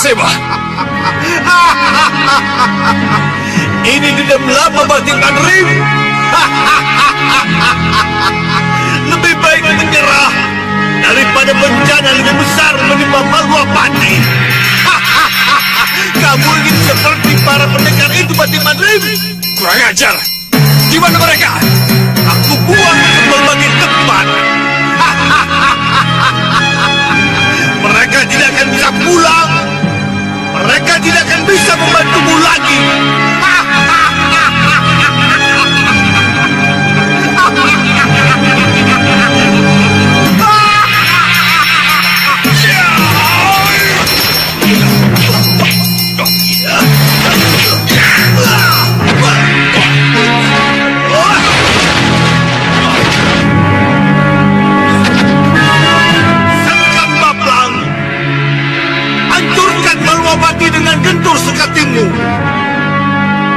Seba. Ini dendam lama batin Manrim. Lebih baik menyerah daripada bencana lebih besar menimpa Malwapati. Kamu ingin seperti para pendekar itu, Batin Manrim? Kurang ajar. Di mana mereka? Aku buang ke berbagai tempat. Mereka tidak akan bisa pulang. Mereka tidak akan bisa membantumu lagi. Sekam Baplang, hancurkan Malwapati dengan gentur sekatingmu. Aku akan mengantarmu ke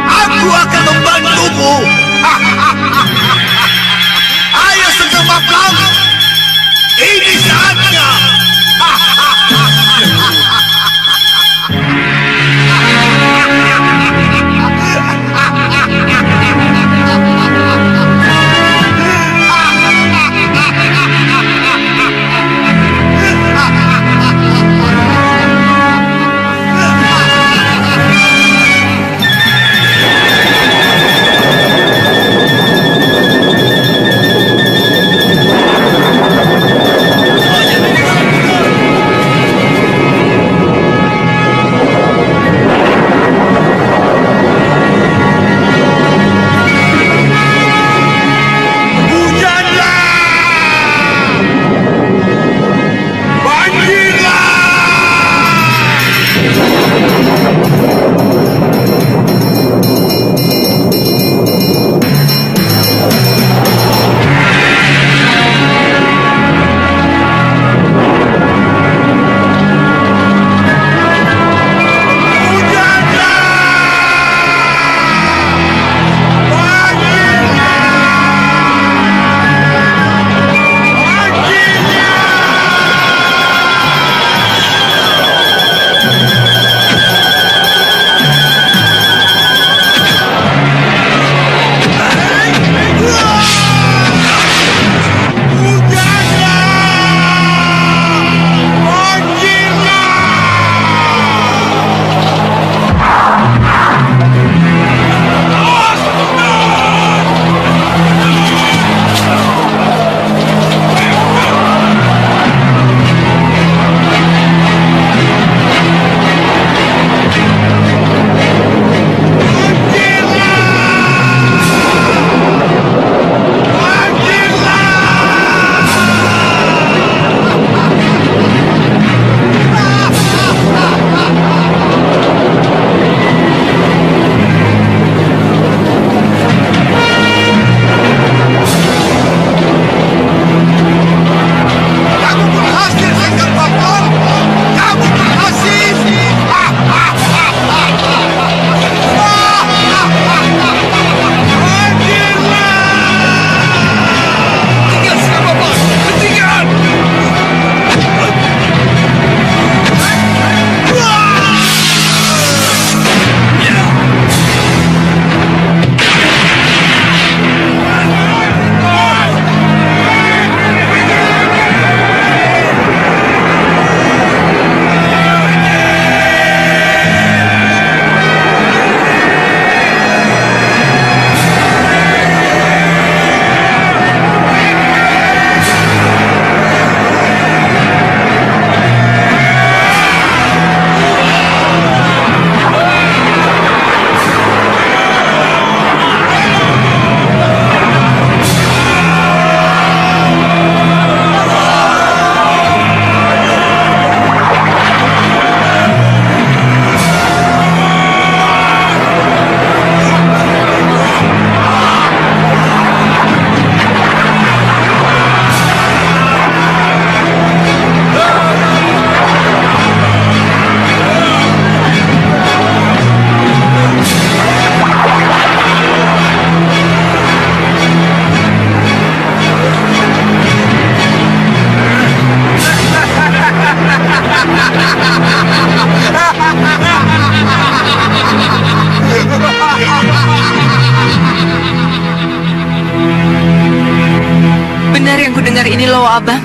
Loh, Abang.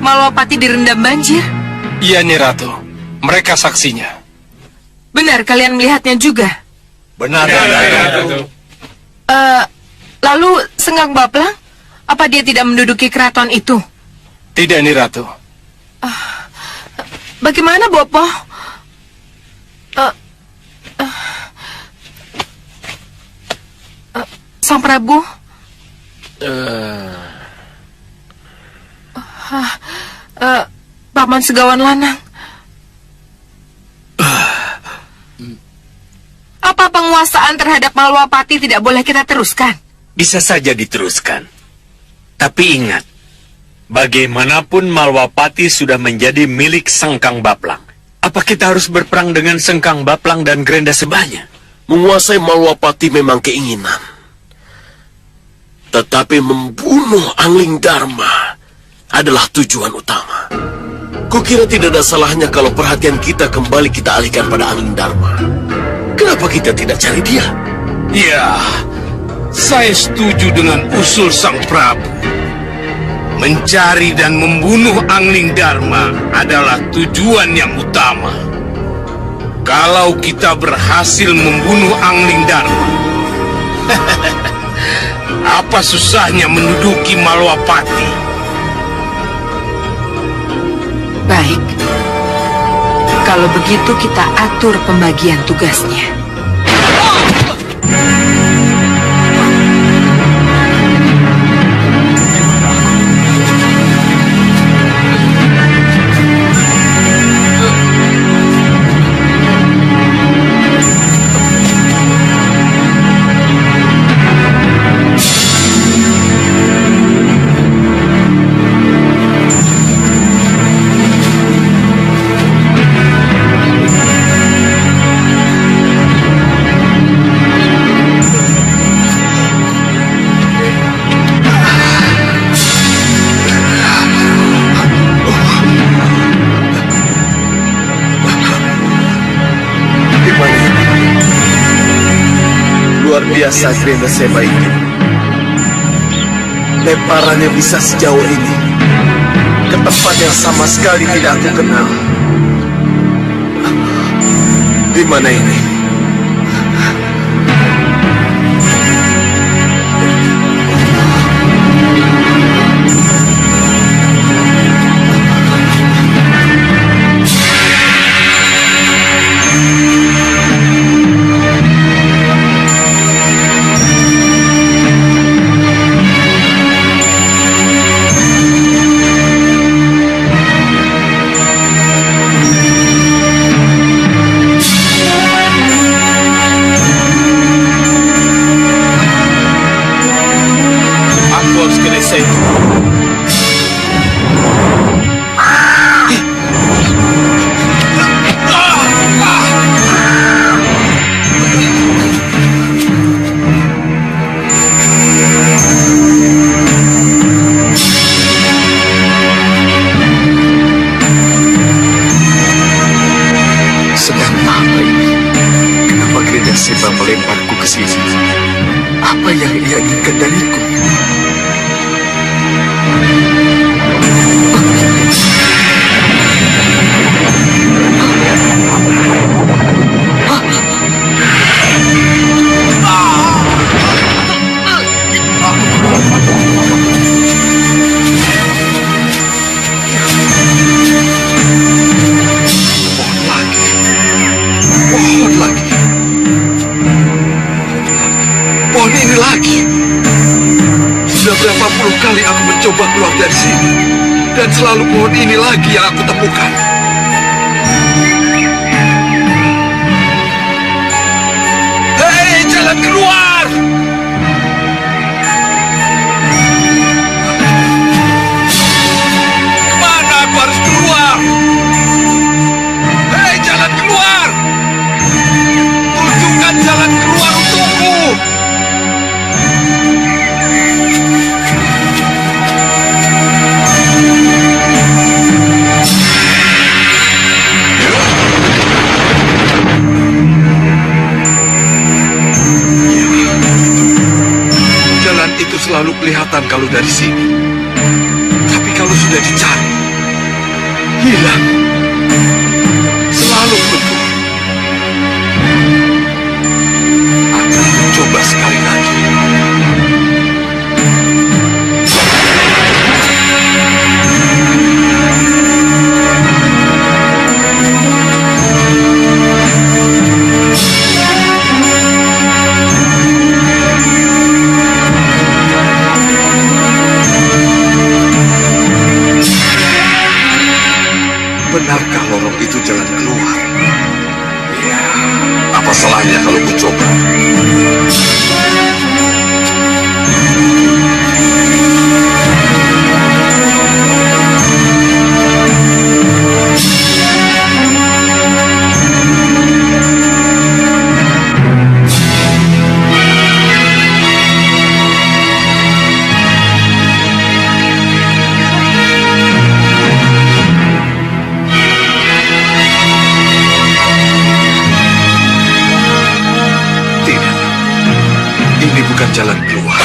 Malwapati direndam banjir. Iya, Nyi Ratu. Mereka saksinya. Benar kalian melihatnya juga? Benar, Ratu. Lalu Senggang Baplang? Apa dia tidak menduduki keraton itu? Tidak, Nyi Ratu. Bagaimana, Bopo? Sang Prabu? Paman Segawan Lanang. Apa penguasaan terhadap Malwapati tidak boleh kita teruskan? Bisa saja diteruskan. Tapi ingat, bagaimanapun Malwapati sudah menjadi milik Sengkang Baplang. Apa kita harus berperang dengan Sengkang Baplang dan Grenda Sebanya? Menguasai Malwapati memang keinginan. Tetapi membunuh Angling Dharma adalah tujuan utama. Kukira tidak ada salahnya kalau perhatian kita kembali kita alihkan pada Angling Dharma. Kenapa kita tidak cari dia? Ya, saya setuju dengan usul Sang Prabu. Mencari dan membunuh Angling Dharma adalah tujuan yang utama. Kalau kita berhasil membunuh Angling Dharma, apa susahnya menduduki Malwapati? Baik. Kalau begitu kita atur pembagian tugasnya. Biasa Grenda Seba ini. Lemparannya bisa sejauh ini. Ke tempat yang sama sekali tidak aku kenal. Di mana ini? Seba melemparku ke sini. Apa yang ia inginkan dariku? Pohon ini lagi. Sudah berapa puluh kali aku mencoba keluar dari sini, dan selalu pohon ini lagi yang aku temukan. Hei, jalan keluar! Kemana aku harus keluar? Hei, jalan keluar! Tunjukkan jalan keluar untukku! Jalan itu selalu kelihatan kalau dari sini. Tapi selalu sudah dicari. Hilang. Selalu begitu. Akan mencoba sekali lagi. Benarkah lorong itu jalan keluar? Ya, apa salahnya kalau ku coba? Bukan jalan keluar.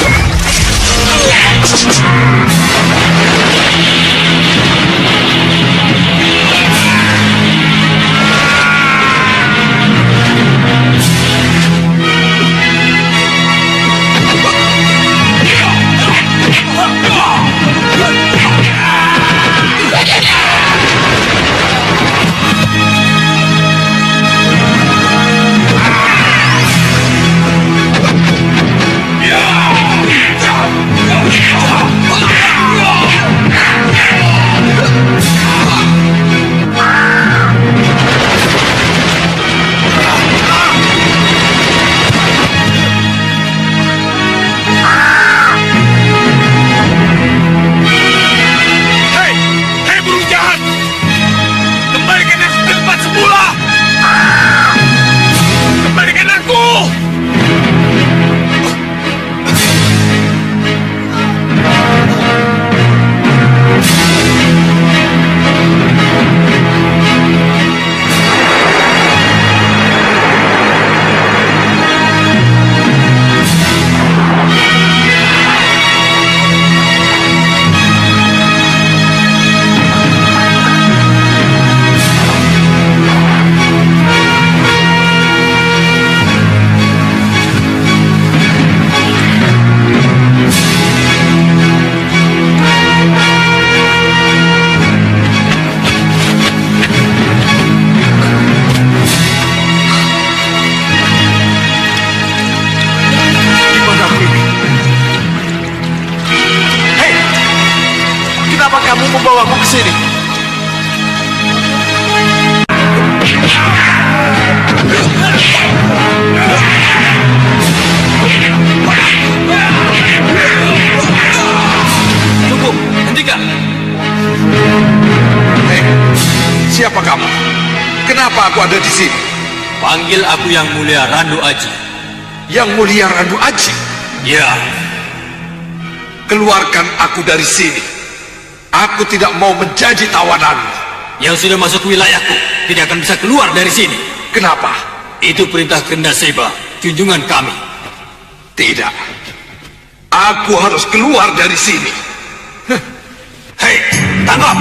Kamu membawaku ke sini. Cukup, hentikan. Hei, siapa kamu? Kenapa aku ada di sini? Panggil aku Yang Mulia Randu Aji. Yang Mulia Randu Aji? Ya. Keluarkan aku dari sini. Aku tidak mau menjadi tawananmu. Yang sudah masuk wilayahku tidak akan bisa keluar dari sini. Kenapa? Itu perintah Kenda Seba, junjungan kami. Tidak. Aku harus keluar dari sini. Hei, tangkap!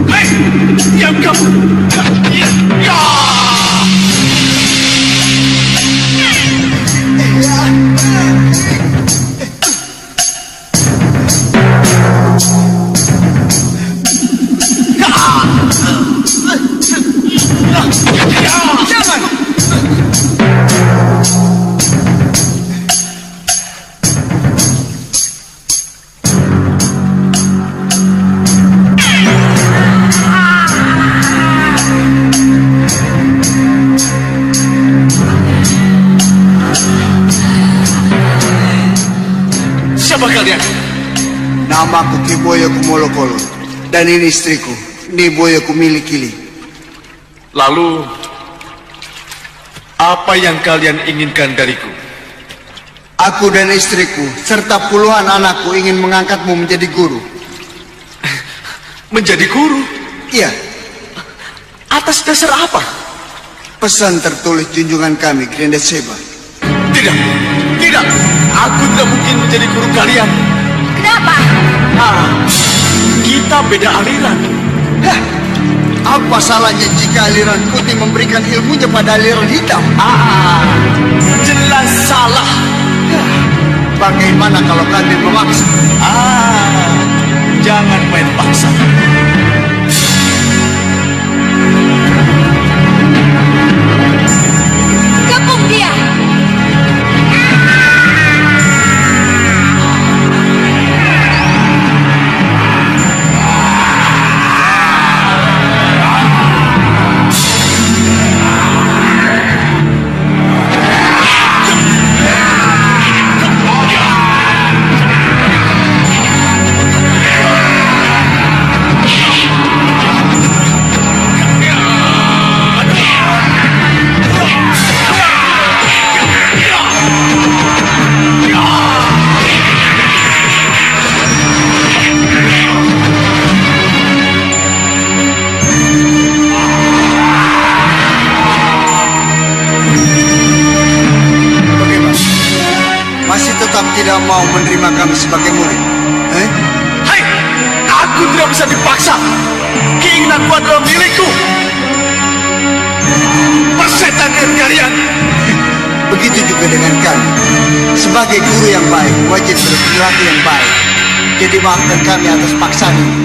Hei, diam kamu! Siapa kalian? Namaku Kiboyo Kumolokolo. Dan ini istriku, Niboyo Kumilikili. Lalu, apa yang kalian inginkan dariku? Aku dan istriku, serta puluhan anakku ingin mengangkatmu menjadi guru. Menjadi guru? Iya, Atas dasar apa? pesan tertulis junjungan kami, Granda Seba. Tidak, tidak. Aku tidak mungkin menjadi guru kalian. Kenapa? Kita beda aliran. Hah, apa salahnya jika aliran putih memberikan ilmunya pada aliran hitam? Jelas salah. Bagaimana kalau kalian memaksa? Jangan main paksa. Kepung dia! Masih tetap tidak mau menerima kami sebagai murid? Hai, aku tidak bisa dipaksa. Keinginanku adalah milikku. Persetan kalian. Begitu juga dengan kami. Sebagai guru yang baik, wajib berperilaku yang baik. Jadi maafkan kami atas paksaan ini.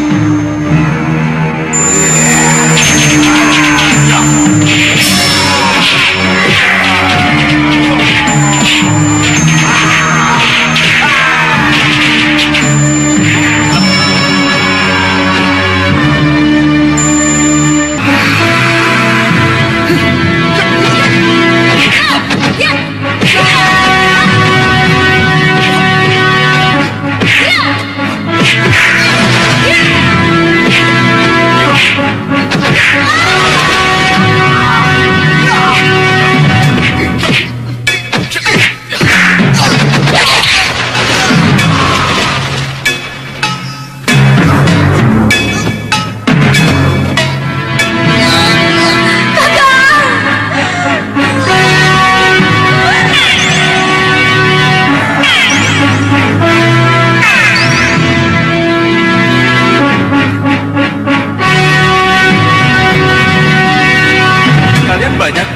Kalian banyak.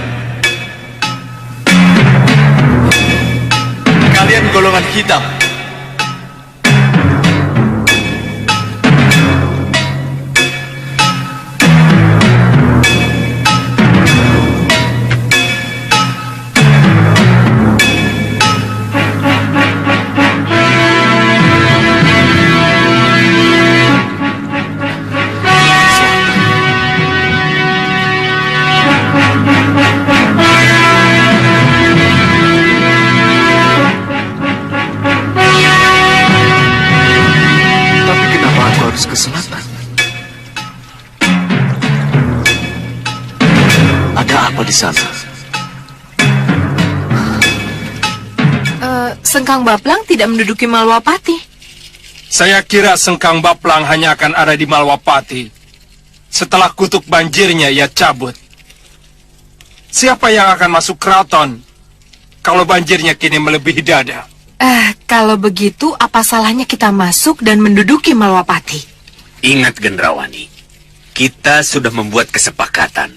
Kalian golongan hitam. Tapi kenapa aku harus ke selatan? Ada apa di sana? Sengkang Baplang tidak menduduki Malwapati. Saya kira Sengkang Baplang hanya akan ada di Malwapati. Setelah kutuk banjirnya ia cabut. Siapa yang akan masuk keraton kalau banjirnya kini melebihi dada? Kalau begitu, apa salahnya kita masuk dan menduduki Malwapati? Ingat Gendrawani, kita sudah membuat kesepakatan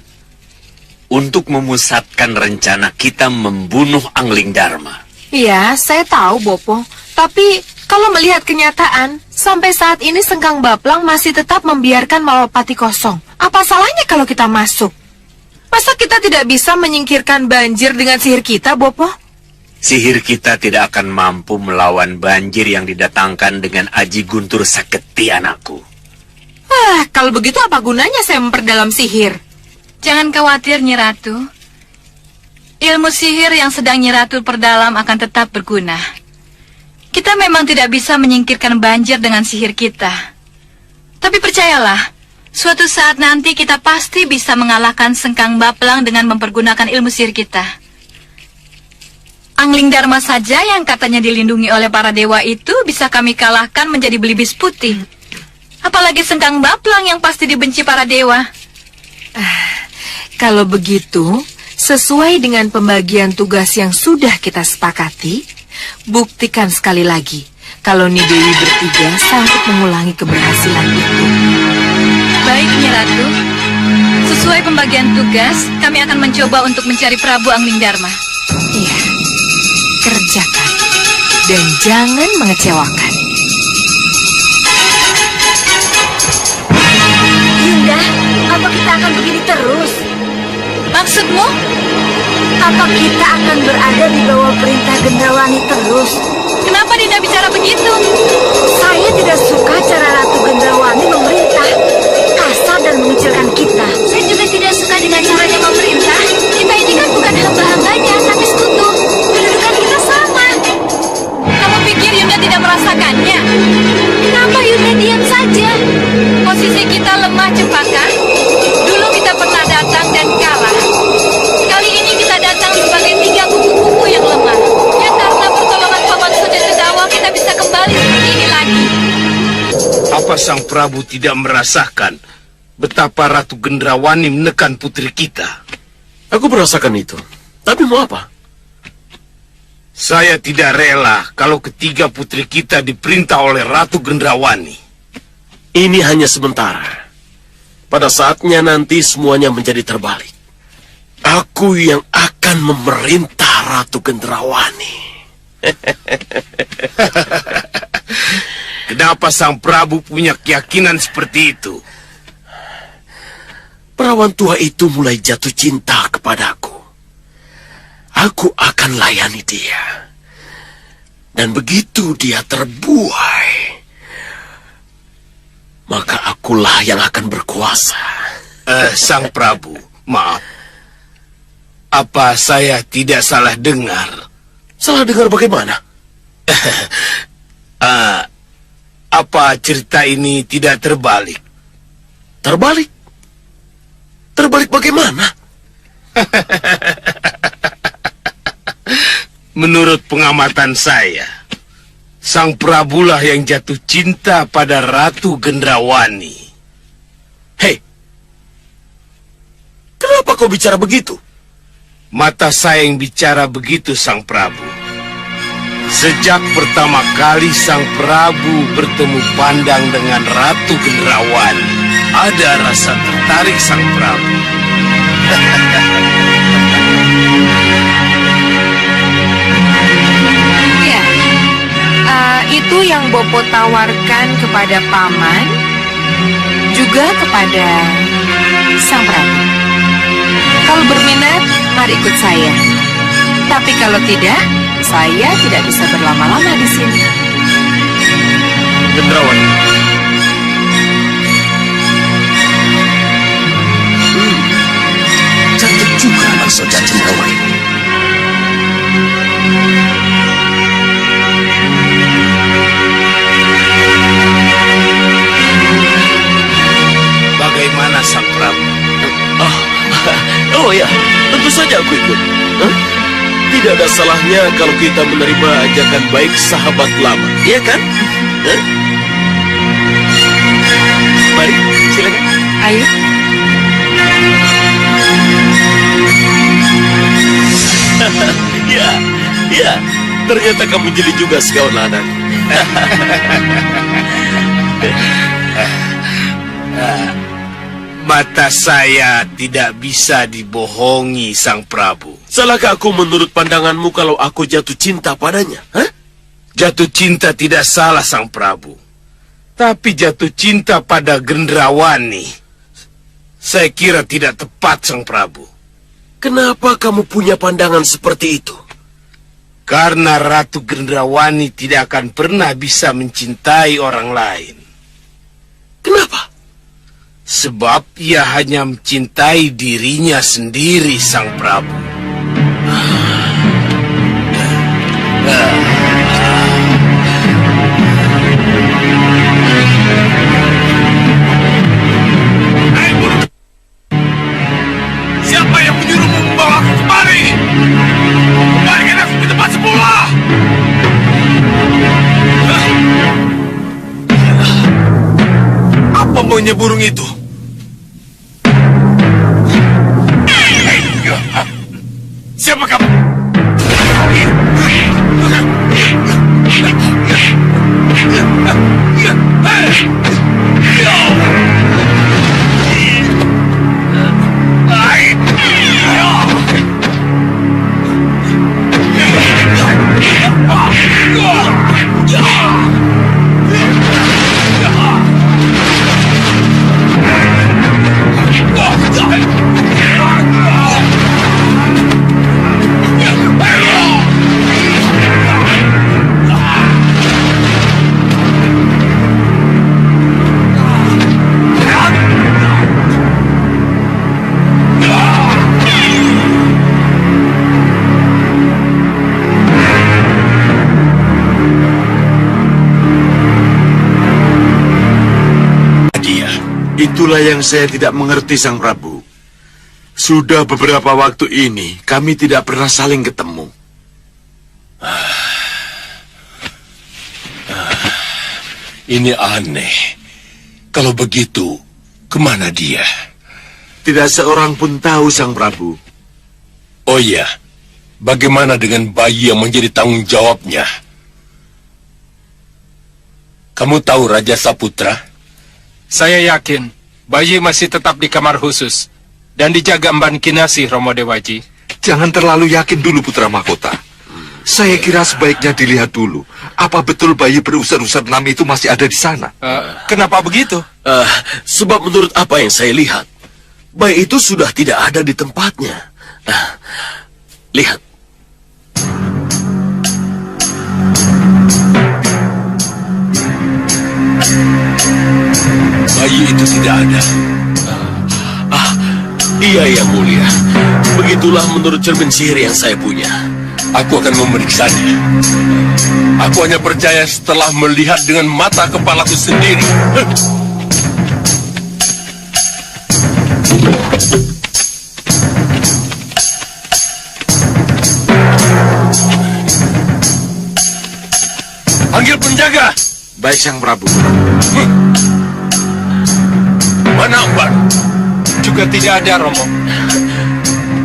untuk memusatkan rencana kita membunuh Angling Dharma. Ya, saya tahu, Bopo. Tapi, kalau melihat kenyataan, sampai saat ini Sengkang Baplang masih tetap membiarkan Malwapati kosong. Apa salahnya kalau kita masuk? Masa kita tidak bisa menyingkirkan banjir dengan sihir kita, Bopo? Sihir kita tidak akan mampu melawan banjir yang didatangkan dengan Aji Guntur Saketi anakku. Kalau begitu apa gunanya saya memperdalam sihir? Jangan khawatir, Nyi Ratu. Ilmu sihir yang sedang Nyi Ratu perdalam akan tetap berguna. Kita memang tidak bisa menyingkirkan banjir dengan sihir kita. Tapi percayalah, suatu saat nanti kita pasti bisa mengalahkan Sengkang Baplang dengan mempergunakan ilmu sihir kita. Angling Dharma saja yang katanya dilindungi oleh para dewa itu bisa kami kalahkan menjadi belibis putih. Apalagi Sengkang Baplang yang pasti dibenci para dewa. Kalau begitu, sesuai dengan pembagian tugas yang sudah kita sepakati, buktikan sekali lagi kalau Nidewi bertiga sanggup mengulangi keberhasilan itu. Baik, Nyi Ratu. Sesuai pembagian tugas, kami akan mencoba untuk mencari Prabu Angling Dharma. Iya, kerjakan dan jangan mengecewakan. Yunda, apa kita akan begini terus? Maksudmu? Apa kita akan berada di bawah perintah Gendrawani terus? Kenapa Dinda bicara begitu? Saya tidak suka cara Ratu Gendrawani memerintah, kasar dan mengecilkan kita. Saya juga tidak suka dengan caranya memerintah. Kita ini kan bukan hamba-hambanya, tapi sekutu. Kedudukan kita sama. Kamu pikir Yunda tidak merasakannya? Kenapa Yunda diam saja? Posisi kita lemah, Cempaka. Dulu kita pernah datang dan kalah. Kali ini kita datang sebagai 3 kupu-kupu yang lemah. Ya karena pertolongan Paman Sojo Cedawa kita bisa kembali seperti ini lagi. Apa Sang Prabu tidak merasakan betapa Ratu Gendrawani menekan putri kita? Aku merasakan itu. Tapi mau apa? Saya tidak rela kalau ketiga putri kita diperintah oleh Ratu Gendrawani. Ini hanya sementara. Pada saatnya nanti semuanya menjadi terbalik. Aku yang akan memerintah Ratu Gendrawani. Kenapa Sang Prabu punya keyakinan seperti itu? Perawan tua itu mulai jatuh cinta kepadaku. Aku akan layani dia. Dan begitu dia terbuai, maka akulah yang akan berkuasa. Sang Prabu, maaf. Apa saya tidak salah dengar? Salah dengar bagaimana? Apa cerita ini tidak terbalik? Terbalik? Terbalik bagaimana? Menurut pengamatan saya, Sang Prabulah yang jatuh cinta pada Ratu Gendrawani. Hei, kenapa kau bicara begitu? Mata saya yang bicara begitu, Sang Prabu. Sejak pertama kali Sang Prabu bertemu pandang dengan Ratu Gendrawani, ada rasa tertarik Sang Prabu. Ya, itu yang Bopo tawarkan kepada Paman, juga kepada Sang Prabu. Kalau berminat, mari ikut saya. Tapi kalau tidak, saya tidak bisa berlama-lama di sini. Gendrawani. Cantik juga maksudnya Gendrawani. Bagaimana Sang Prabu? Oh ya, tentu saja aku ikut. Hah? Tidak ada salahnya kalau kita menerima ajakan baik sahabat lama, iya kan? Hah? Mari, silakan. Ayo. Ya, ternyata kamu jeli juga sekawan ladang. Mata saya tidak bisa dibohongi, Sang Prabu. Salahkah aku menurut pandanganmu kalau aku jatuh cinta padanya? Hah? Jatuh cinta tidak salah, Sang Prabu. Tapi jatuh cinta pada Gendrawani, saya kira tidak tepat, Sang Prabu. Kenapa kamu punya pandangan seperti itu? Karena Ratu Gendrawani tidak akan pernah bisa mencintai orang lain. Kenapa? Sebab ia hanya mencintai dirinya sendiri, Sang Prabu. monyet burung itu? Siapa kamu? Itulah yang saya tidak mengerti, Sang Prabu. Sudah beberapa waktu ini, kami tidak pernah saling ketemu. Ini aneh. Kalau begitu, kemana dia? Tidak seorang pun tahu, Sang Prabu. Oh iya, bagaimana dengan bayi yang menjadi tanggung jawabnya? Kamu tahu Raja Saputra? Saya yakin bayi masih tetap di kamar khusus dan dijaga Mban Kinasi, Romo Dewaji. Jangan terlalu yakin dulu, Putra Mahkota. Saya kira sebaiknya dilihat dulu. Apa betul bayi berusar-usar 6 itu masih ada di sana? Kenapa begitu? Sebab menurut apa yang saya lihat, bayi itu sudah tidak ada di tempatnya. Lihat. Bayi itu tidak ada. Iya, Yang Mulia. Begitulah menurut cermin sihir yang saya punya. Aku akan memeriksanya. Aku hanya percaya setelah melihat dengan mata kepalaku sendiri. Panggil penjaga. Baik, Sang Prabu. Mana Mban? Juga tidak ada, Romo.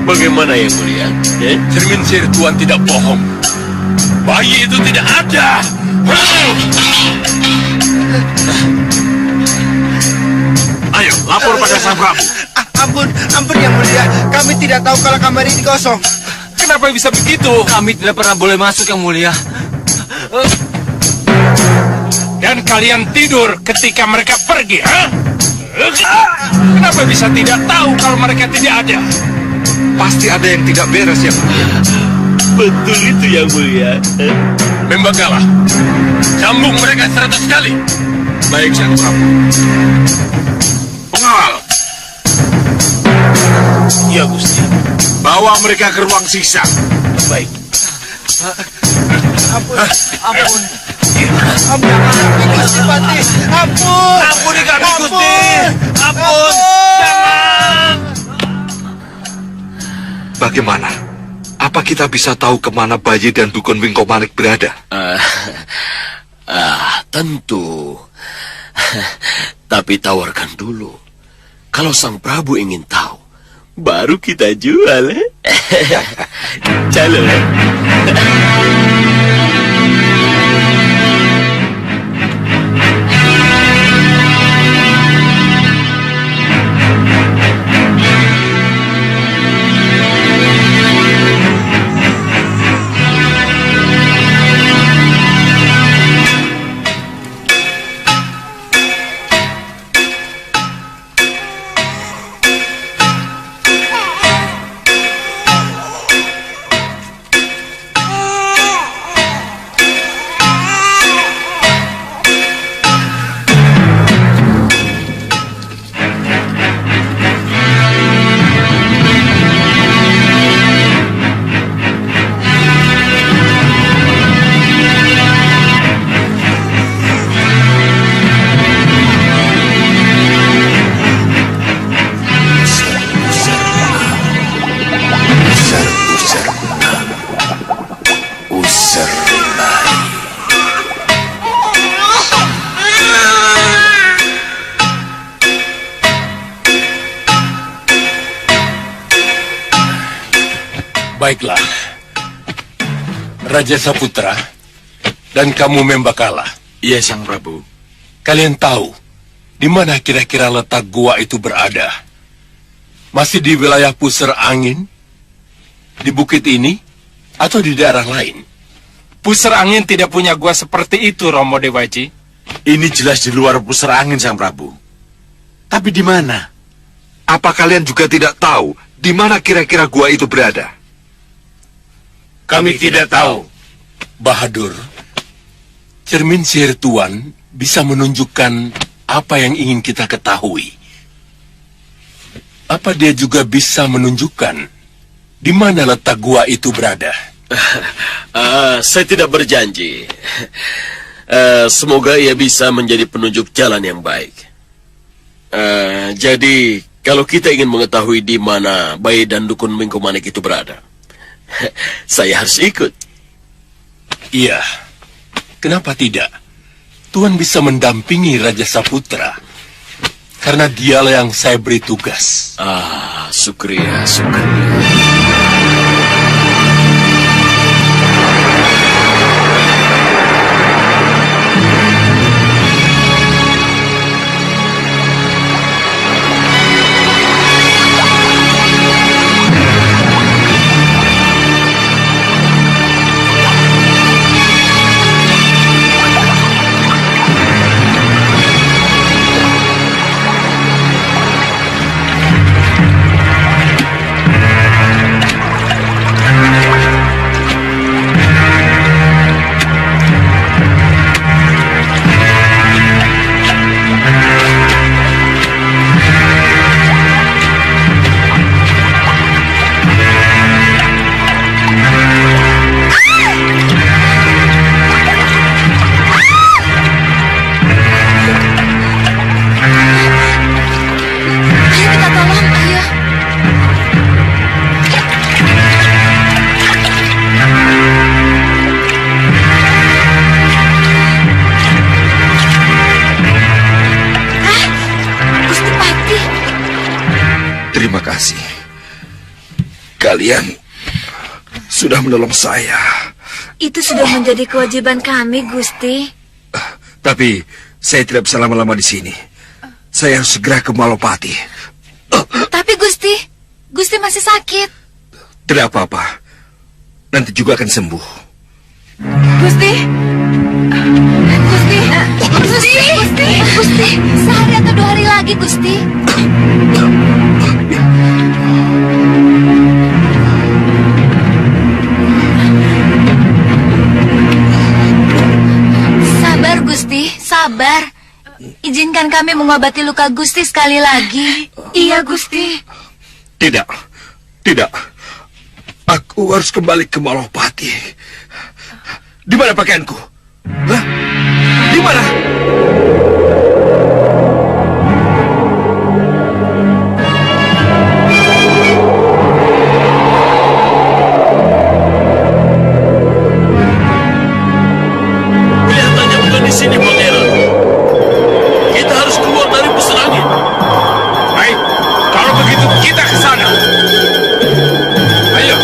Bagaimana, Yang Mulia? Cermin sihir Tuan tidak bohong. Bayi itu tidak ada. Ayo, lapor pada Sang Prabu. Ampun Yang Mulia. Kami tidak tahu kalau kamar ini kosong. Kenapa bisa begitu? Kami tidak pernah boleh masuk, Yang Mulia. Dan kalian tidur ketika mereka pergi, ha? Kenapa bisa tidak tahu kalau mereka tidak ada? Pasti ada yang tidak beres, Yang Mulia. Betul itu, Yang Mulia. Membagalah. Sambung mereka 100 kali. Baik, Sang Prabu. Pengawal. Ya, Gusti. Bawa mereka ke ruang siksa. Baik. Ampun. Ampun, Gusti Pati. Ampun. Ampuni kami, Gusti. Ampun. Jangan. Bagaimana? Apa kita bisa tahu kemana bayi dan dukun Wingkomanik berada? Tentu. Tapi tawarkan dulu. Kalau Sang Prabu ingin tahu, baru kita jual. Calon. Baiklah, Raja Saputra dan kamu Membakala. Iya, Sang Prabu. Kalian tahu di mana kira-kira letak gua itu berada? Masih di wilayah pusar angin? Di bukit ini? Atau di daerah lain? Pusar angin tidak punya gua seperti itu, Romo Dewaji. Ini jelas di luar pusar angin, Sang Prabu. Tapi di mana? Apa kalian juga tidak tahu di mana kira-kira gua itu berada? Kami tidak tahu. Bahadur, cermin sihir Tuan bisa menunjukkan apa yang ingin kita ketahui. Apa dia juga bisa menunjukkan di mana letak gua itu berada? Saya tidak berjanji. Semoga ia bisa menjadi penunjuk jalan yang baik. Jadi, kalau kita ingin mengetahui di mana bayi dan dukun Mingkomanik itu berada, saya harus ikut. Iya, kenapa tidak? Tuan bisa mendampingi Raja Saputra. Karena dialah yang saya beri tugas. Syukria, syukria. Terima kasih. Kalian sudah menolong saya. Itu sudah menjadi kewajiban kami, Gusti. Tapi saya tidak bisa lama-lama di sini. Saya harus segera ke Malopati. Tapi Gusti masih sakit. Tidak apa-apa. Nanti juga akan sembuh. Gusti, Sehari atau 2 hari lagi, Gusti. Sabar, Gusti, sabar. Izinkan kami mengobati luka Gusti sekali lagi. Iya, Gusti. Tidak. Aku harus kembali ke Malopati. Di mana pakaianku? Hah? Di mana? Kelihatannya bukan di sini, Pangeran. Kita harus keluar dari pusar angin. Baik, kalau begitu kita ke sana. Ayo.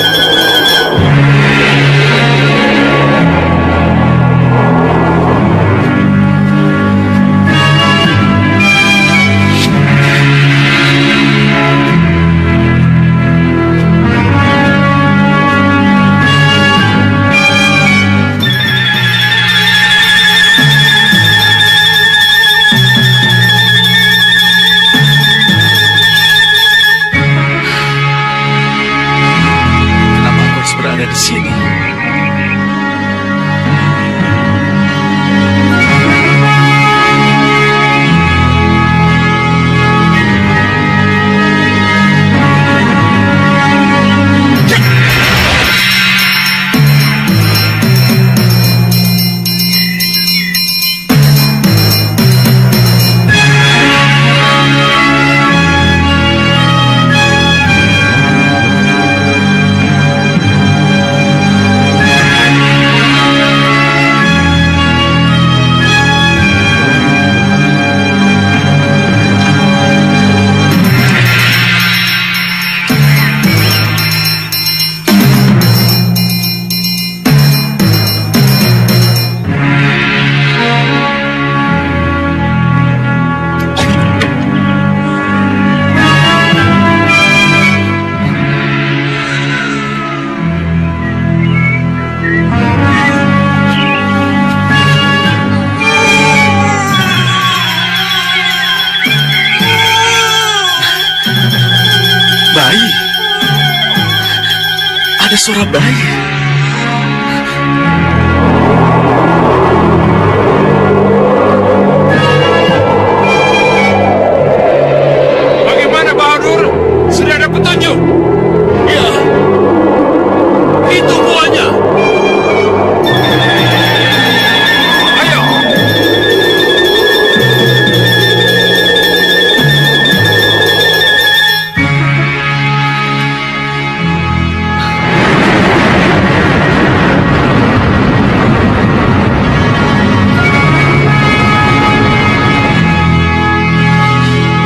Bayi. Ada suara bayi. Bagaimana Bahadur? Sudah ada petunjuk? Ya. Itu buahnya. Ayo.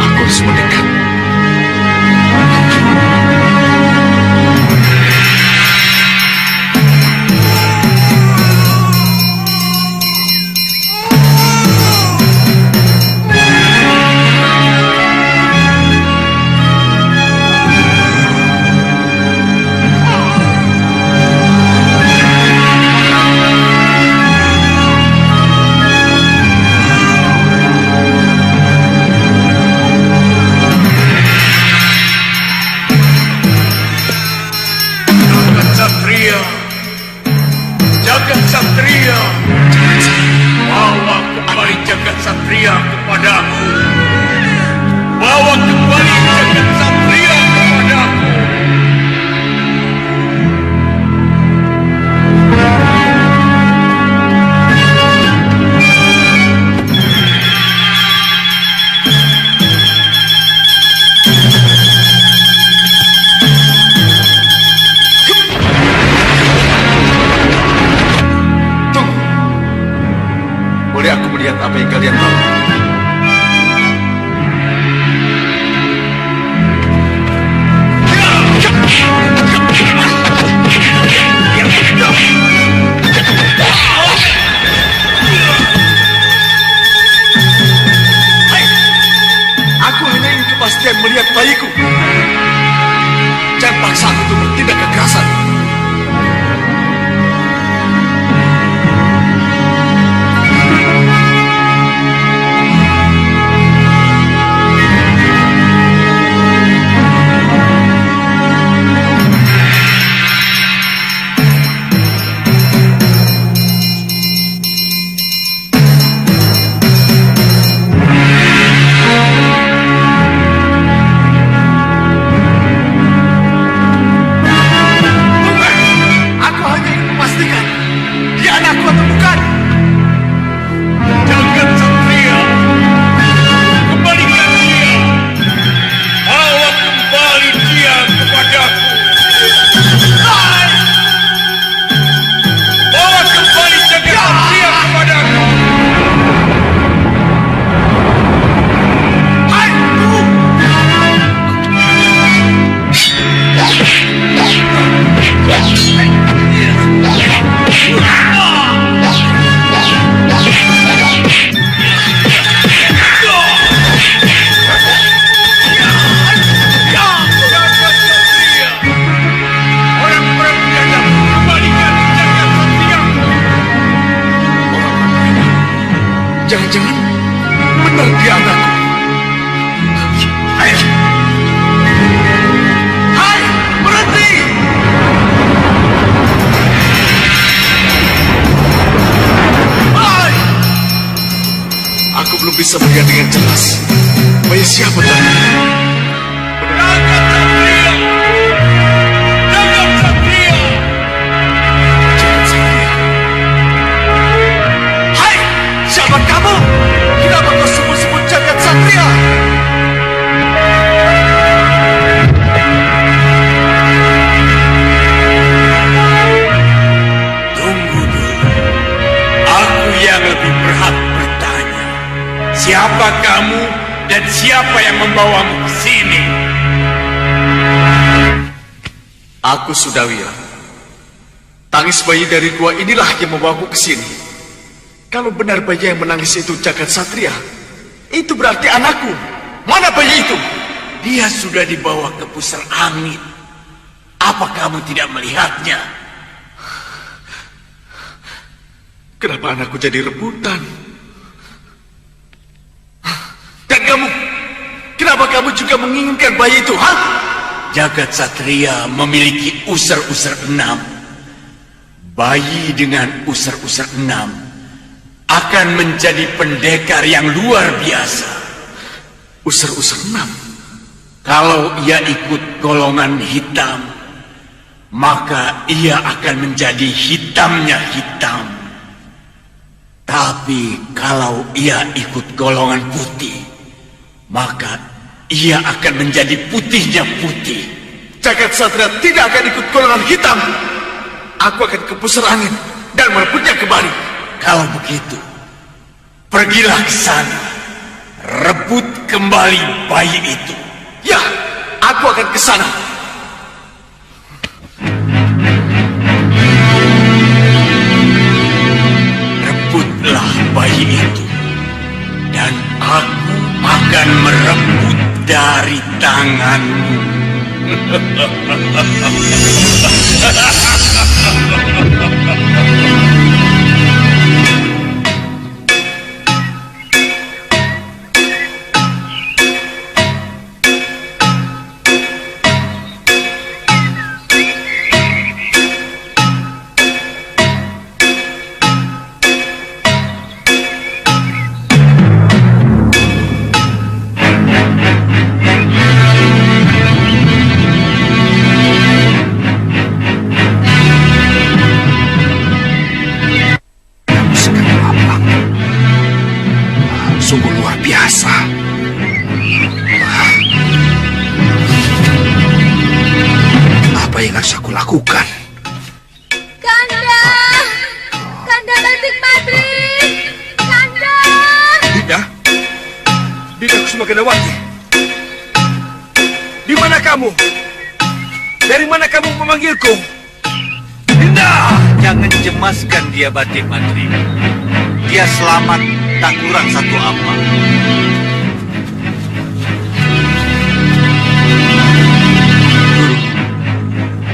Aku harus mendekat. Satria, Jagat Satria, bawa kembali Jagat Satria kepadaku. Bawa kembali Jagat Satria kepadaku. Boleh aku melihat apa yang kalian bawa? Aku hanya ingin kepastian melihat bayiku. Jangan paksa aku untuk bertindak kekerasan. Aku hanya ingin memastikan dia anakku atau bukan. Jagat Satria, kembalikan dia. Bawa kembali dia kepadaku. Bawa kembali Jagat Satria kepadaku. Hai, tunggu. Jagat Satria, orang-orang biadab, kembalikan Jagat Satria. Jangan-jangan benar dia anakku. Hai, hai, berhenti. Hai. Aku belum bisa melihat dengan jelas bayi siapa tadi. Jagat Satria, Jagat Satria. Jagat Satria. Hai, siapa kamu? Kenapa kau sebut-sebut Jagat Satria? Tunggu dulu. Aku yang lebih berhak bertanya. Siapa kamu dan siapa yang membawamu ke sini? Aku Sudawira. Tangis bayi dari gua inilah yang membawaku ke sini. Kalau benar bayi yang menangis itu Jagat Satria, itu berarti anakku. Mana bayi itu? Dia sudah dibawa ke pusar angin. Apa kamu tidak melihatnya? Kenapa anakku jadi rebutan? Dan kamu, kenapa kamu juga menginginkan bayi itu, ha? jagat satria memiliki usur-usur 6. Bayi dengan usur-usur 6 akan menjadi pendekar yang luar biasa. Usur-usur 6? Kalau ia ikut golongan hitam, maka ia akan menjadi hitamnya hitam. Tapi kalau ia ikut golongan putih, maka ia akan menjadi putihnya putih. Jagat Satria tidak akan ikut golongan hitam. Aku akan ke pusar angin dan merebutnya kembali. Kalau begitu, pergilah ke sana. Rebut kembali bayi itu. Ya, aku akan ke sana. Rebutlah bayi itu, dan aku akan merebut dari tanganmu. Sungguh luar biasa. Apa yang harus aku lakukan? Kanda! Kanda Batik Madri! Kanda! Dinda? Dinda Kusumagandawati? Di mana kamu? Dari mana kamu memanggilku? Dinda! Jangan cemaskan dia, Batik Madri. Dia selamat, tak kurang satu apa. Guru,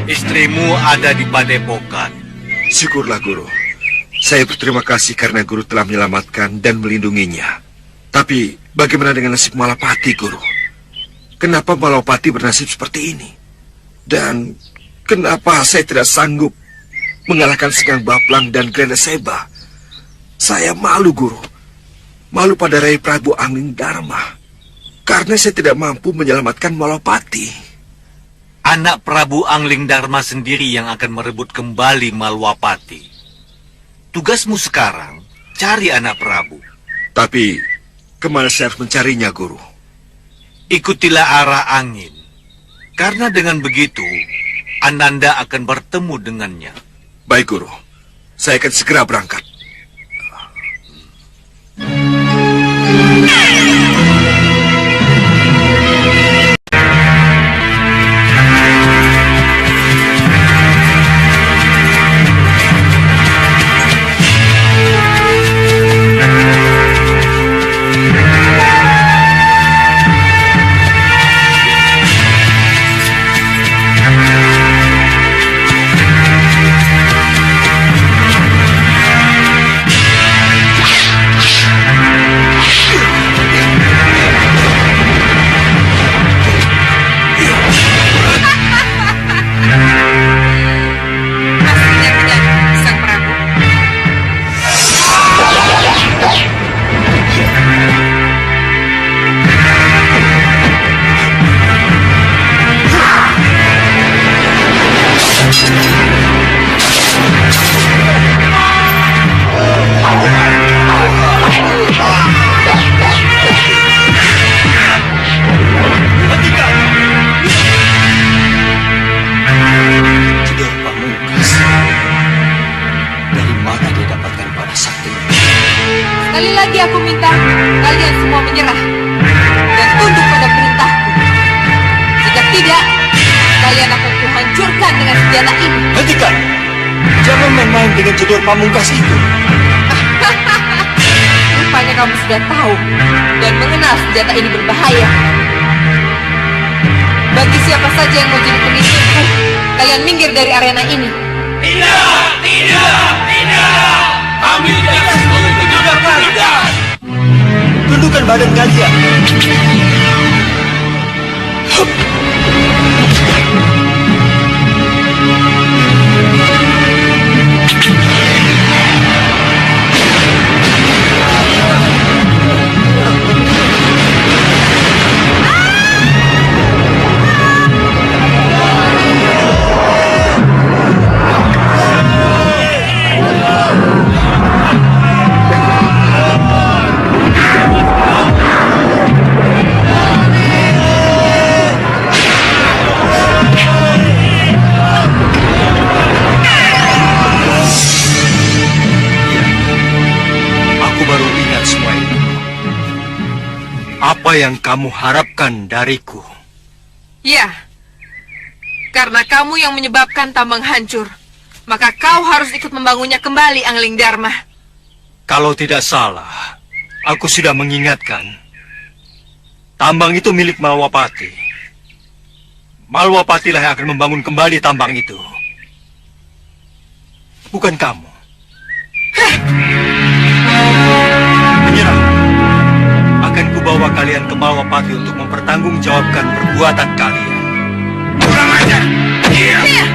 istrimu ada di padepokan. Syukurlah, Guru. Saya berterima kasih karena Guru telah menyelamatkan dan melindunginya. Tapi bagaimana dengan nasib Malapati, Guru? Kenapa Malapati bernasib seperti ini? Dan kenapa saya tidak sanggup mengalahkan Sekang Baplang dan Granda Seba? Saya malu, Guru. Malu pada Rai Prabu Angling Dharma. Karena saya tidak mampu menyelamatkan Malapati. Anak Prabu Angling Dharma sendiri yang akan merebut kembali Malwapati. Tugasmu sekarang, cari anak Prabu. Tapi, kemana saya harus mencarinya, Guru? Ikutilah arah angin. Karena dengan begitu, Ananda akan bertemu dengannya. Baik, Guru. Saya akan segera berangkat. Sekali lagi aku minta kalian semua menyerah dan tunduk pada perintahku. Jika tidak, kalian akan kuhancurkan dengan senjata ini. Hentikan! Jangan main-main dengan jodor pamungkas itu. Rupanya kamu sudah tahu dan mengenal senjata ini berbahaya. Bagi siapa saja yang mau jadi pengikutku, kalian minggir dari arena ini. Tidak! Tidak! Tidak! Kami tidak mengikuti kalian. Tundukkan badan kalian. Apa yang kamu harapkan dariku? Ya, karena kamu yang menyebabkan tambang hancur, maka kau harus ikut membangunnya kembali, Angling Dharma. Kalau tidak salah, aku sudah mengingatkan. Tambang itu milik Malwapati. Malwapati lah yang akan membangun kembali tambang itu. Bukan kamu. Menyerah. Akan kubawa kalian ke Malwapati untuk mempertanggungjawabkan perbuatan kalian. Kurang ajar. Iya.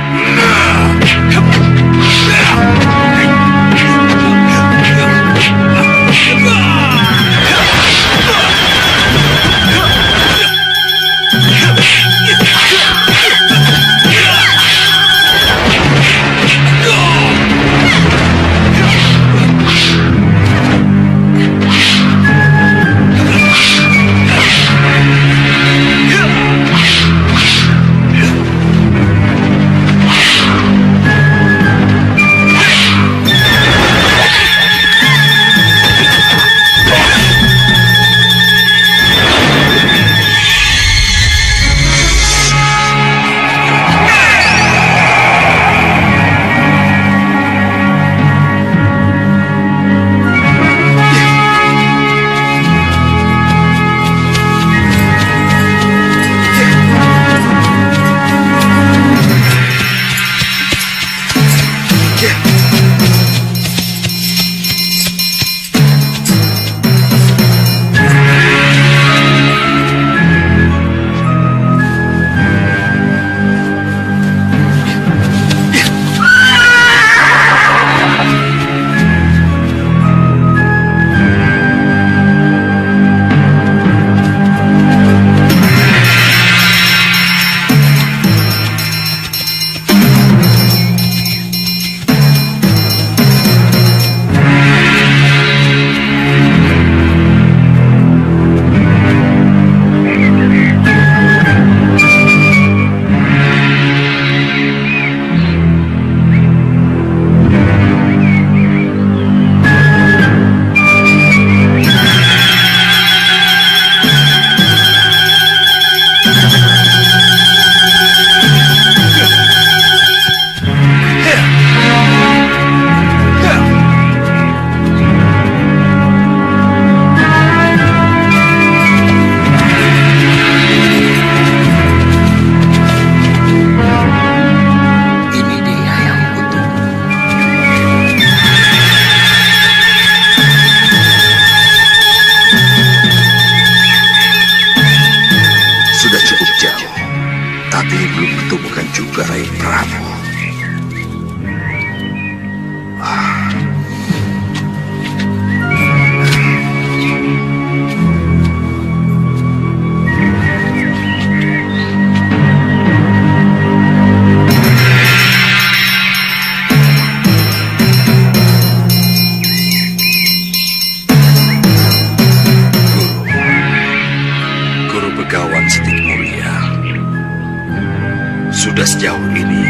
Sudah sejauh ini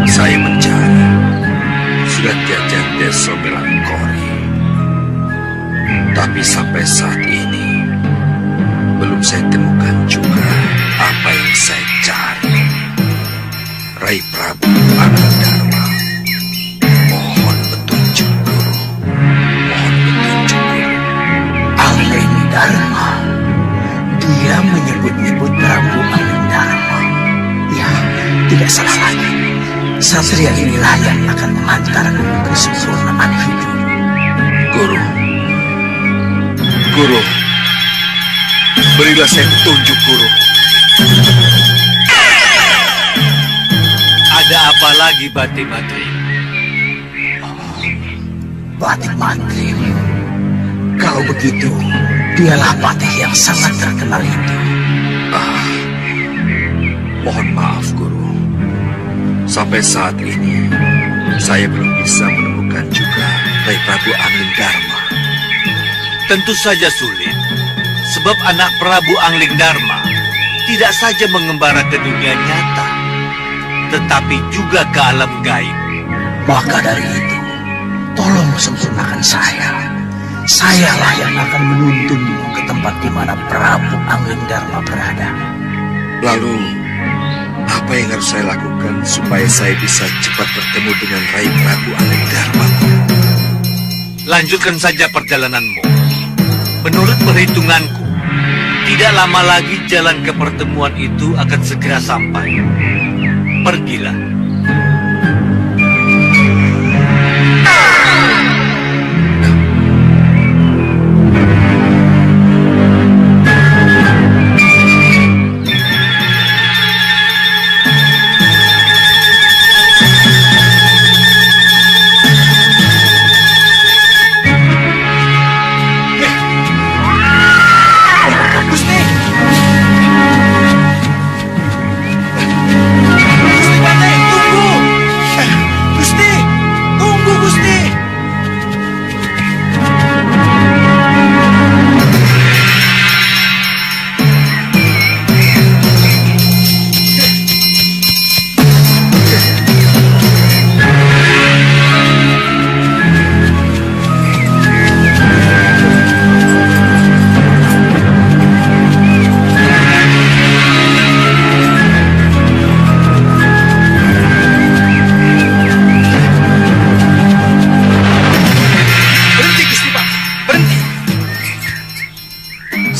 saya mencari Suratyajan Desa Melangkori. Tapi sampai saat ini belum saya temukan juga apa yang saya cari. Rai Prabu Anandharma, mohon petunjuk Guru. Mohon petunjuk Guru. Anandharma. Dia menyebut-nyebut Prabu Anandharma. Ya, tidak salah lagi. Satria inilah yang akan mengantarku ke kesempurnaan hidup. Guru, berilah saya petunjuk, Guru. Ada apa lagi, Batik Mantri? Batik Mantri, kalau begitu, dialah Batik yang sangat terkenal itu. Mohon maaf, Guru. Sampai saat ini, saya belum bisa menemukan juga Rai Prabu Anandharma. Tentu saja sulit, sebab anak Prabu Anglingdarma tidak saja mengembara ke dunia nyata, tetapi juga ke alam gaib. Maka dari itu, tolong sempurnakan saya. Sayalah yang akan menuntunmu ke ke tempat di mana Prabu Anglingdarma berada. Lalu, apa yang harus saya lakukan supaya saya bisa cepat bertemu dengan Rai Prabu Anglingdarma? Lanjutkan saja perjalananmu. Menurut perhitunganku, tidak lama lagi jalan ke pertemuan itu akan segera sampai. Pergilah.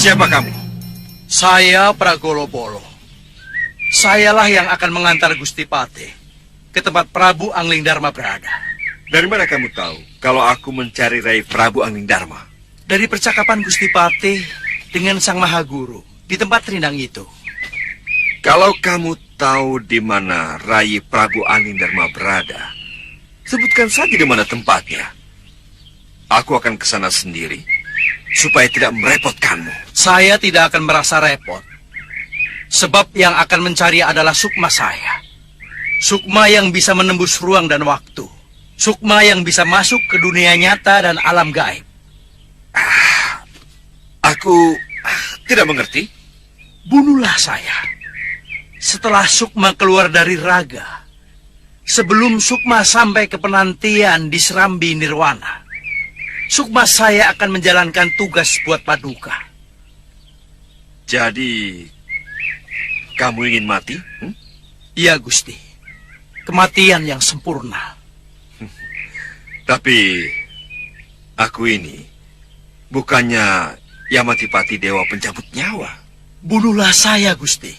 Siapa kamu? Saya Pragolobolo. Sayalah yang akan mengantar Gusti Patih ke tempat Prabu Anglingdarma berada. Dari mana kamu tahu kalau aku mencari Rai Prabu Anglingdarma? Dari percakapan Gusti Patih dengan Sang Mahaguru di tempat rindang itu. Kalau kamu tahu di mana Rai Prabu Anglingdarma berada, sebutkan saja di mana tempatnya. Aku akan ke sana sendiri supaya tidak merepotkanmu. Saya tidak akan merasa repot. Sebab yang akan mencari adalah sukma saya. Sukma yang bisa menembus ruang dan waktu. Sukma yang bisa masuk ke dunia nyata dan alam gaib. Aku tidak mengerti. Bunuhlah saya. Setelah sukma keluar dari raga. Sebelum sukma sampai ke penantian di Serambi Nirwana. Sukma saya akan menjalankan tugas buat Paduka. Jadi, kamu ingin mati? Iya, Gusti. Kematian yang sempurna. Tapi, aku ini bukannya Yamatipati Dewa Pencabut Nyawa. Bunuhlah saya, Gusti.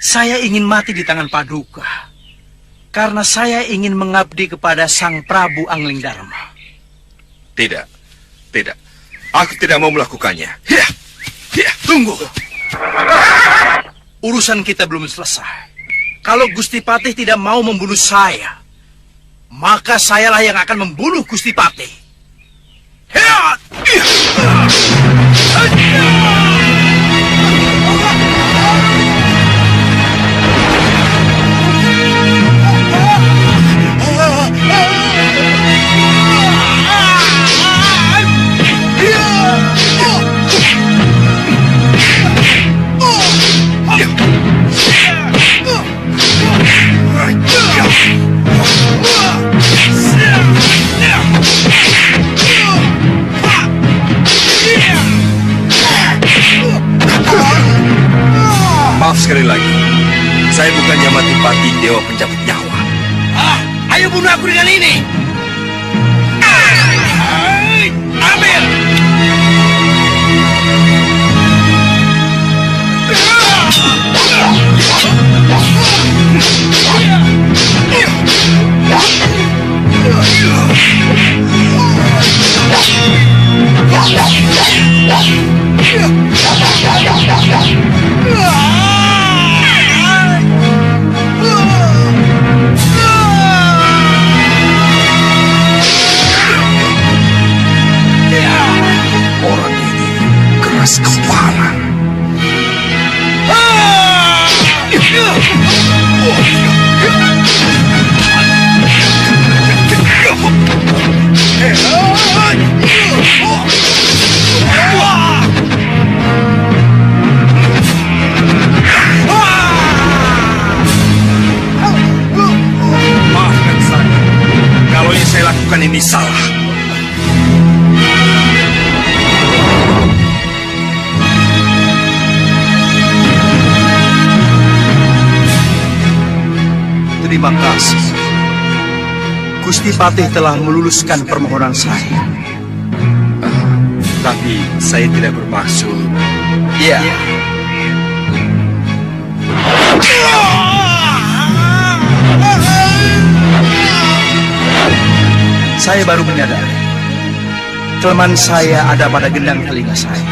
Saya ingin mati di tangan Paduka. Karena saya ingin mengabdi kepada Sang Prabu Anglingdarma. Tidak, tidak. Aku tidak mau melakukannya. Tunggu. Urusan kita belum selesai. Kalau Gusti Patih tidak mau membunuh saya, maka sayalah yang akan membunuh Gusti Patih. Maaf sekali lagi. Saya bukan Yamatipati Dewa Pencabut Nyawa. Ayo bunuh aku dengan ini. Ambil. Orang ini keras kepala. Maafkan saya kalau yang saya lakukan ini salah. Terima kasih. Gusti Patih telah meluluskan permohonan saya. Tapi saya tidak bermaksud. Iya. Saya baru menyadari kelemahan saya ada pada gendang telinga saya.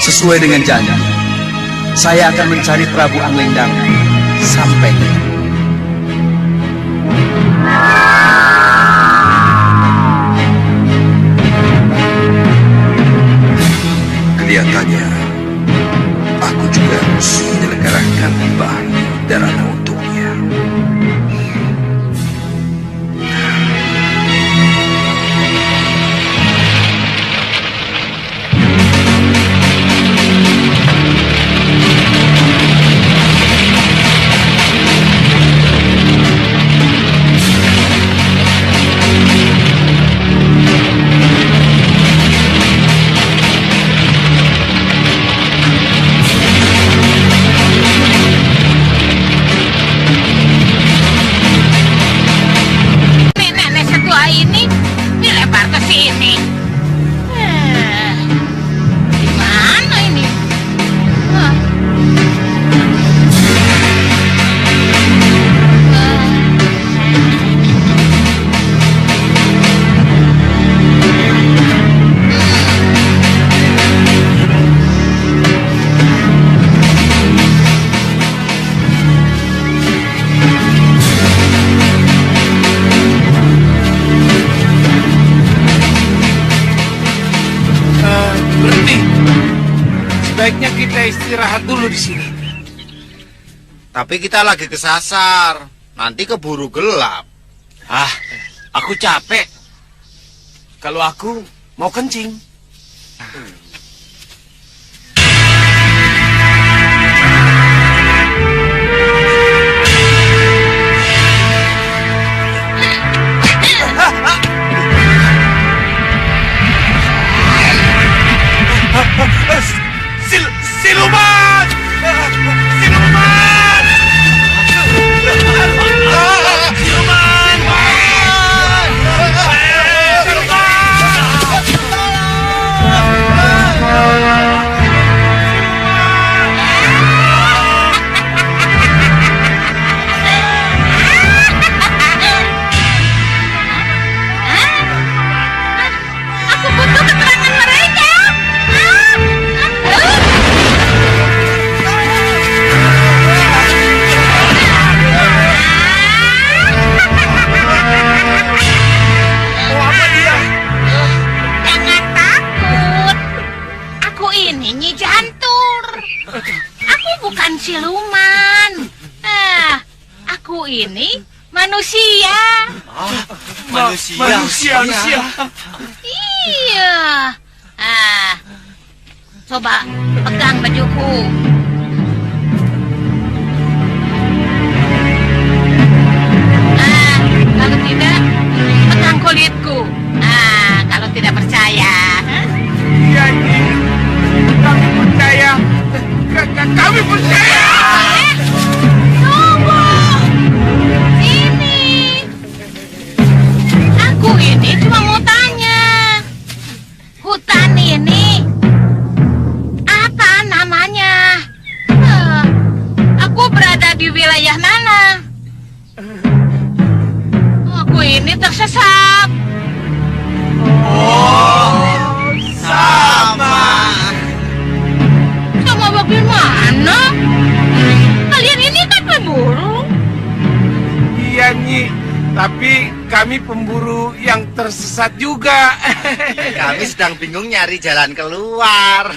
Sesuai dengan janji, saya akan mencari Prabu Anglingdarma sampai ketemu. Kelihatannya aku juga harus menyelenggarakan bahan darah untuknya. Nenek setua ini dilebar ke sini. Gimana ini? Berhenti. Sebaiknya kita istirahat dulu di sini. Tapi kita lagi kesasar. Nanti keburu gelap. Ah, aku capek. Kalau aku mau kencing. Siluman! Siluman! Siluman! Aku butuh keterangan mereka. Jangan takut. Aku ini Nyi Jantur. Aku bukan siluman. Aku ini manusia. Manusia. Iya. Coba pegang bajuku. Kalau tidak, pegang kulitku. Kalau tidak percaya. Iya, Nyi. Kami percaya. Kami percaya. Tunggu. Ini. Aku ini cuma mau tanya. Hutan ini apa namanya? Aku berada di wilayah mana? Aku ini tersesat. Sama bagaimana? Kalian ini kan pemburu. Iya, Nyi. Tapi kami pemburu yang tersesat juga. Kami sedang bingung nyari jalan keluar.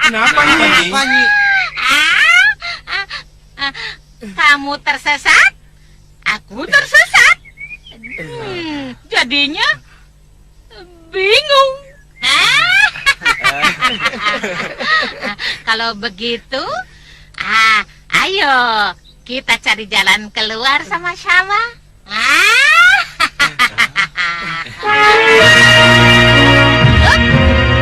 Kenapa, Nyi? Kamu tersesat? Aku tersesat. Jadinya bingung. Kalau begitu, ayo kita cari jalan keluar sama-sama. Hup.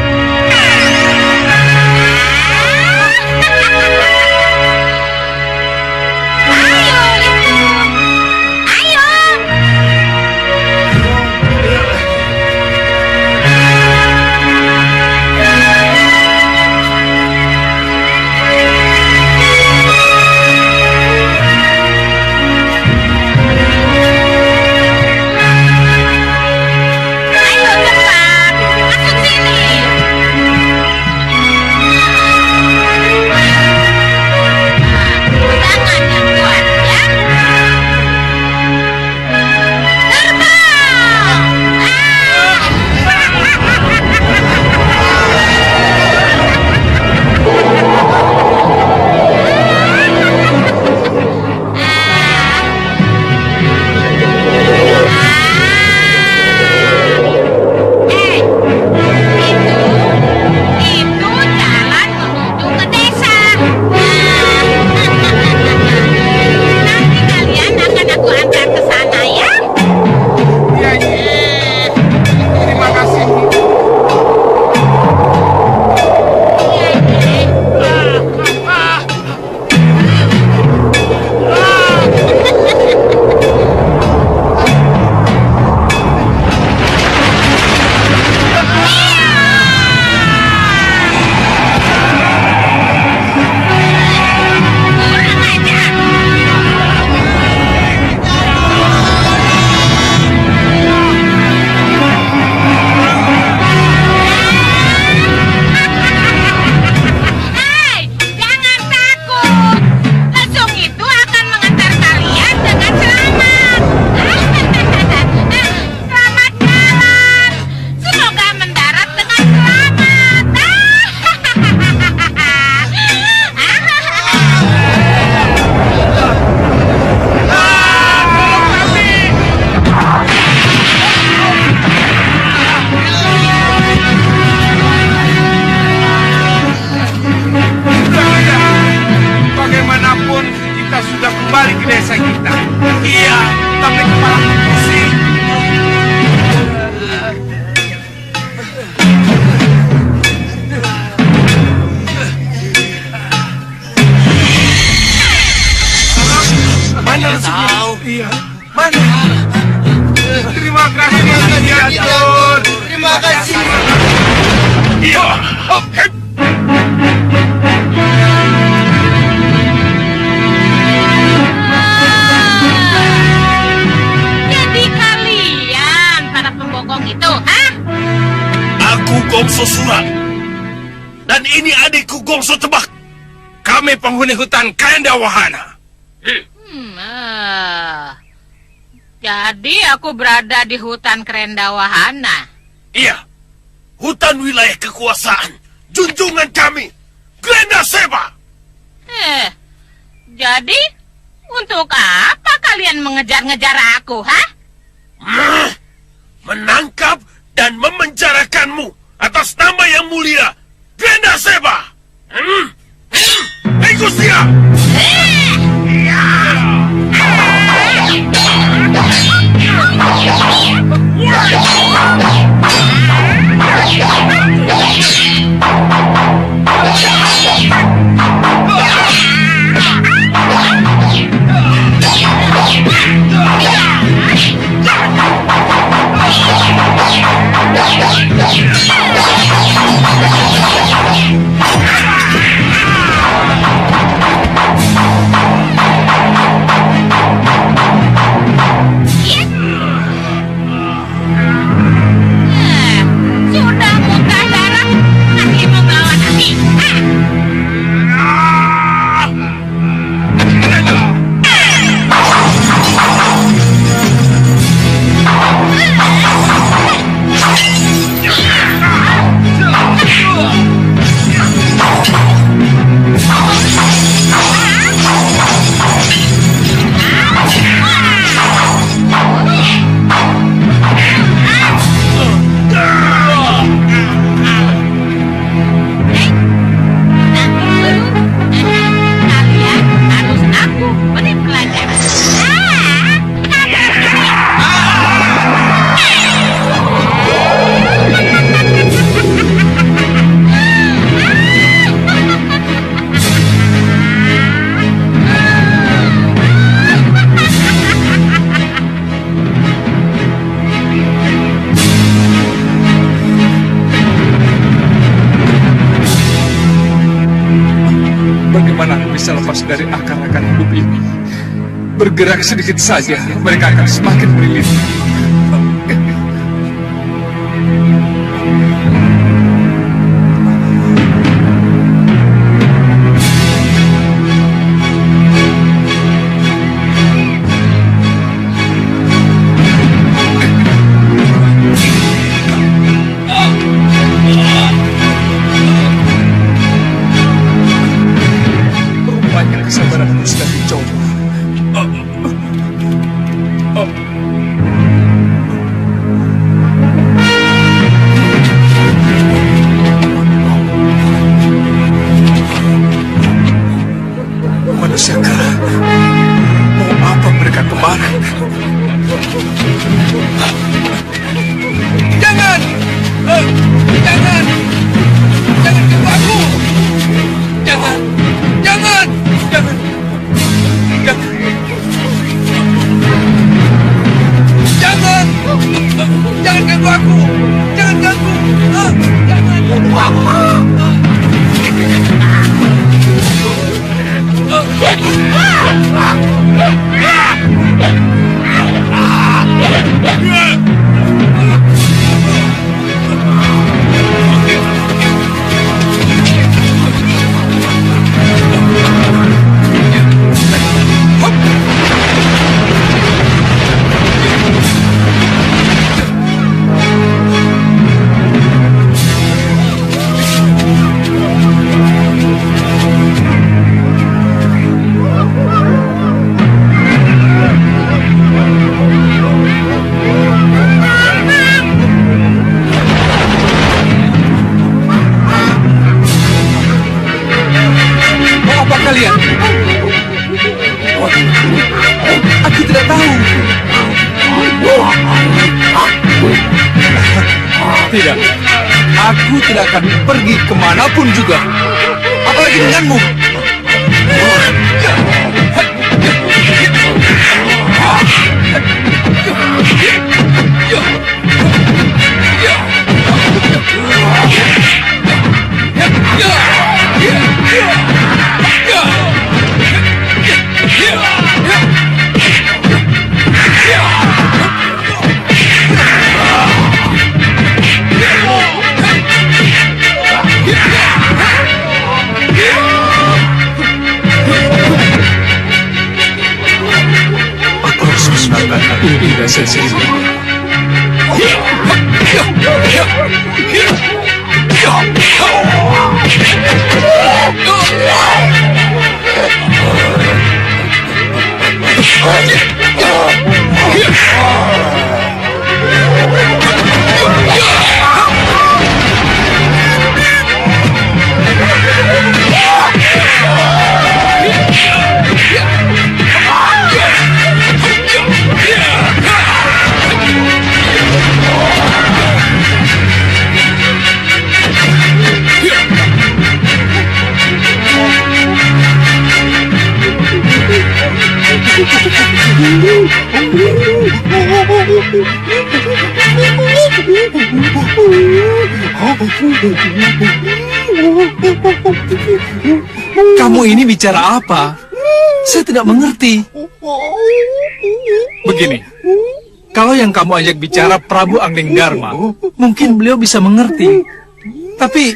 Kiatur. Terima kasih. Iya. Jadi kalian para pembokong itu, hah? Aku Gongso Surat. Dan ini adikku Gongso Tebak. Kami penghuni hutan Krenda Wahana. Jadi aku berada di hutan Krenda Wahana. Iya. Hutan wilayah kekuasaan. Junjungan kami. Krenda Seba. Jadi untuk apa kalian mengejar-ngejar aku, hah? Menangkap dan memenjarakanmu atas nama yang mulia. Krenda Seba. Ikut dia. Sudah muntah darah, masih mau melawan aku. Kalian harus aku beri pelajaran. Bagaimana aku bisa lepas dari akar-akar hidup ini? Bergerak sedikit saja, mereka akan semakin melilit. Rupanya kesabaranku sudah dicoba. Manusia kera, mau apa mereka kemarin? Jangan! Jangan! Jangan ganggu aku! Jangan! Jangan! Jangan! Jangan! Jangan! Jangan ganggu aku! Jangan ganggu! Jangan ganggu aku! Mau apa kalian? Aku tidak tahu. Tidak, aku tidak akan pergi kemanapun juga. Apalagi denganmu. sendiri. Kamu ini bicara apa? Saya tidak mengerti. Begini, kalau yang kamu ajak bicara Prabu Anglingdarma, mungkin beliau bisa mengerti. Tapi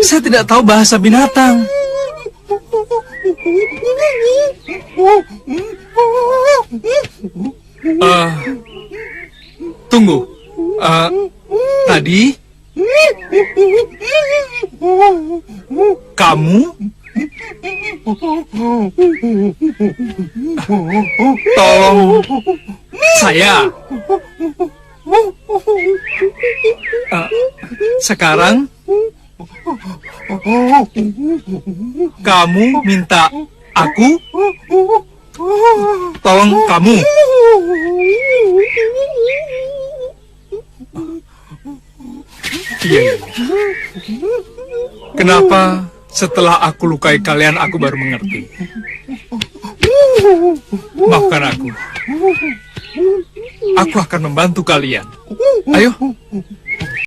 saya tidak tahu bahasa binatang. Tunggu. Tadi kamu tolong saya. Sekarang kamu minta aku tolong kamu. Iya. Kenapa setelah aku lukai kalian aku baru mengerti? Maafkan aku. Aku akan membantu kalian. Ayo,